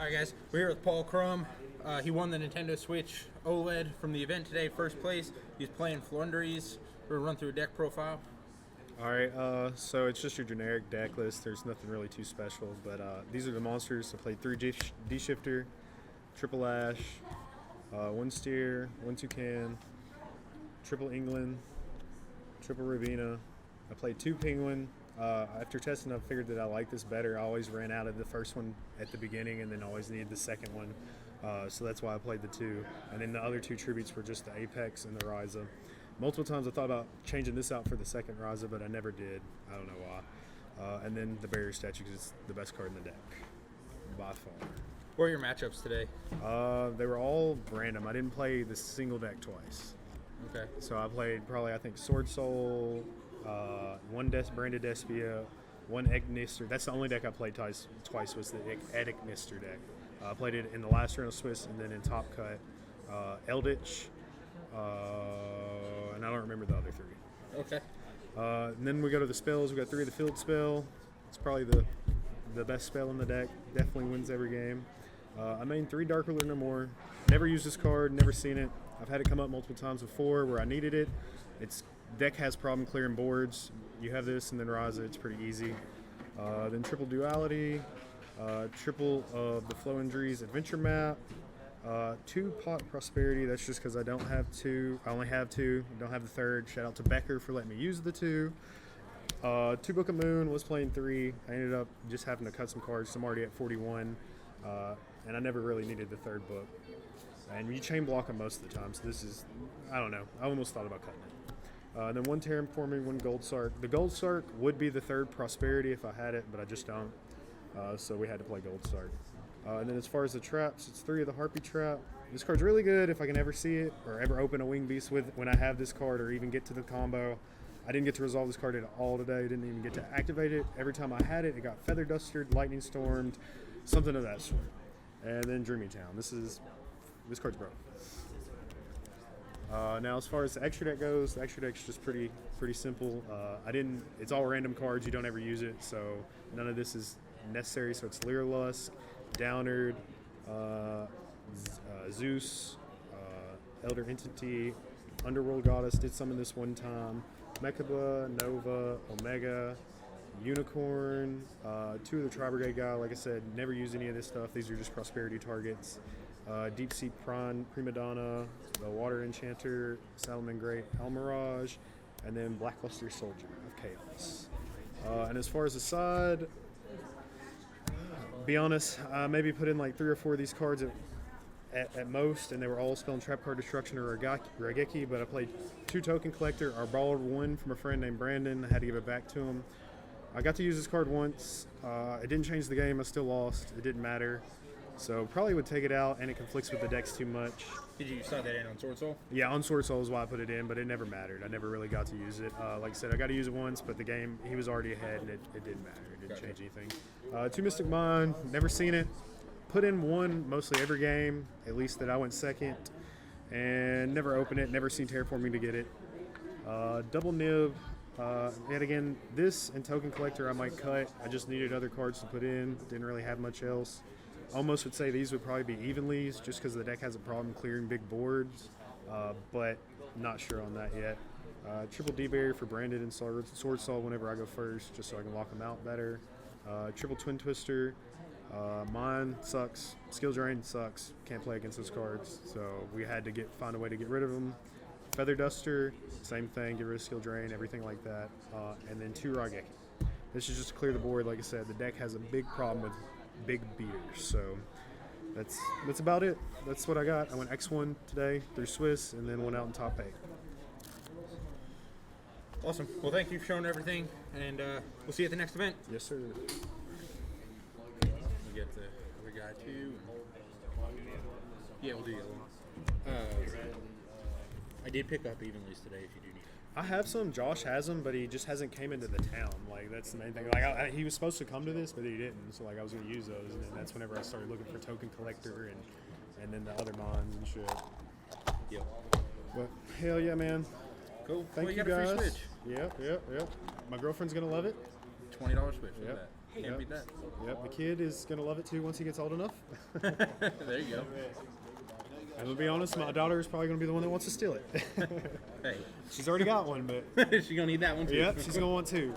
All right, guys, we're here with Paul Crum. He won the Nintendo Switch OLED from the event today, first place. He's playing Floowandereeze. We're going to run through a deck profile. All right, so it's just your generic deck list. There's nothing really too special, but these are the monsters. I played 3 D-Shifter, Triple Ash, 1 Steer, 1 Toucan, Triple England, Triple Ravina. I played 2 Penguin. After testing, I figured that I liked this better. I always ran out of the first one at the beginning and then always needed the second one. So that's why I played the 2. And then the other 2 tributes were just the Apex and the Ryza. Multiple times I thought about changing this out for the second Ryza, but I never did. I don't know why. And then the Barrier Statue is the best card in the deck, by far. What are your matchups today? They were all random. I didn't play the single deck twice. Okay. So I played probably, I think, Sword Soul, 1 Branded Despia, 1 Ignister. That's the only deck I played twice was the Ignister deck. I played it in the last round of Swiss and then in Top Cut. Eldritch, and I don't remember the other 3. Okay. And then we go to the spells. We got 3 of the field spell. It's probably the best spell in the deck. Definitely wins every game. I main 3 Dark Ruler No More. Never used this card, never seen it. I've had it come up multiple times before where I needed it. Its deck has problem clearing boards. You have this and then Ryza, it's pretty easy. Then Triple Duality, triple of the Floowandereeze Adventure Map, 2 Pot Prosperity. That's just because I don't have 2. I only have 2. Don't have the 3rd. Shout out to Becker for letting me use the 2. 2 Book of Moon. Was playing 3. I ended up just having to cut some cards. So I'm already at 41, and I never really needed the 3rd book. And you chain block them most of the time. So this is, I don't know. I almost thought about cutting it. Then 1 Terraforming, 1 Gold Sark. The Gold Sark would be the 3rd Prosperity if I had it, but I just don't. So we had to play Gold Sark. And then as far as the traps, it's 3 of the Harpy Trap. This card's really good if I can ever see it or ever open a Wing Beast with when I have this card or even get to the combo. I didn't get to resolve this card at all today. Didn't even get to activate it. Every time I had it, it got Feather Dustered, Lightning Stormed, something of that sort. And then Dreamy Town. This card's broke. Now as far as the extra deck goes, the extra deck's just pretty simple. It's all random cards. You don't ever use it, so none of this is necessary. So it's Lyrilusk, Downard, Zeus, Elder Entity, Underworld Goddess, did summon this one time, Mechaba, Nova, Omega, Unicorn, 2 of the Tri-Brigade guy. Like I said, never use any of this stuff. These are just prosperity targets. Deep Sea Prima Donna, the Water Enchanter, Salamangreat, Almirage, and then Blackluster Soldier of Chaos. And as far as the side, be honest, I maybe put in like 3 or 4 of these cards at most, and they were all spell and trap card destruction or Rageki, but I played 2 Token Collector. I borrowed 1 from a friend named Brandon. I had to give it back to him. I got to use this card once. It didn't change the game. I still lost. It didn't matter. So probably would take it out, and it conflicts with the decks too much. Did you slide that in on Sword Soul? Yeah, on Sword Soul is why I put it in, but it never mattered. I never really got to use it. Like I said, I got to use it once, but the game, he was already ahead, and it didn't matter. It didn't change anything. 2 Mystic Mind, never seen it. Put in 1 mostly every game, at least that I went second, and never opened it, never seen Terraforming to get it. Double Nib, and again, this and Token Collector I might cut. I just needed other cards to put in, didn't really have much else. Almost would say these would probably be evenlies just because the deck has a problem clearing big boards, but not sure on that yet. Triple D Barrier for Branded and Sword Soul whenever I go first, just so I can lock them out better. Triple Twin Twister. Mine sucks. Skill Drain sucks. Can't play against those cards, so we had to find a way to get rid of them. Feather Duster, same thing. Get rid of Skill Drain, everything like that. And then 2 Rageki. This is just to clear the board. Like I said, the deck has a big problem with big beaters, so that's about it. That's what I got. I went X1 today through Swiss and then went out in top 8. Awesome. Well, thank you for showing everything, and we'll see you at the next event. Yes, sir. We get the other guy too. Yeah, we'll do the other one. I did pick up evenlies today if you do need it. I have some. Josh has them, but he just hasn't came into the town. Like, that's the main thing. Like, he was supposed to come to this, but he didn't. So, like, I was going to use those, and then that's whenever I started looking for Token Collector and then the other mons and shit. Yep. But, hell yeah, man. Cool. Thank well, you got guys. A free Switch. Yep. My girlfriend's going to love it. $20 Switch. Look Yep. at that. Can't beat that. Yep, the kid is going to love it too once he gets old enough. There you go. And to be honest, my daughter is probably going to be the one that wants to steal it. Hey, She's already got one, but she's gonna need that one too. yep, she's going to want two.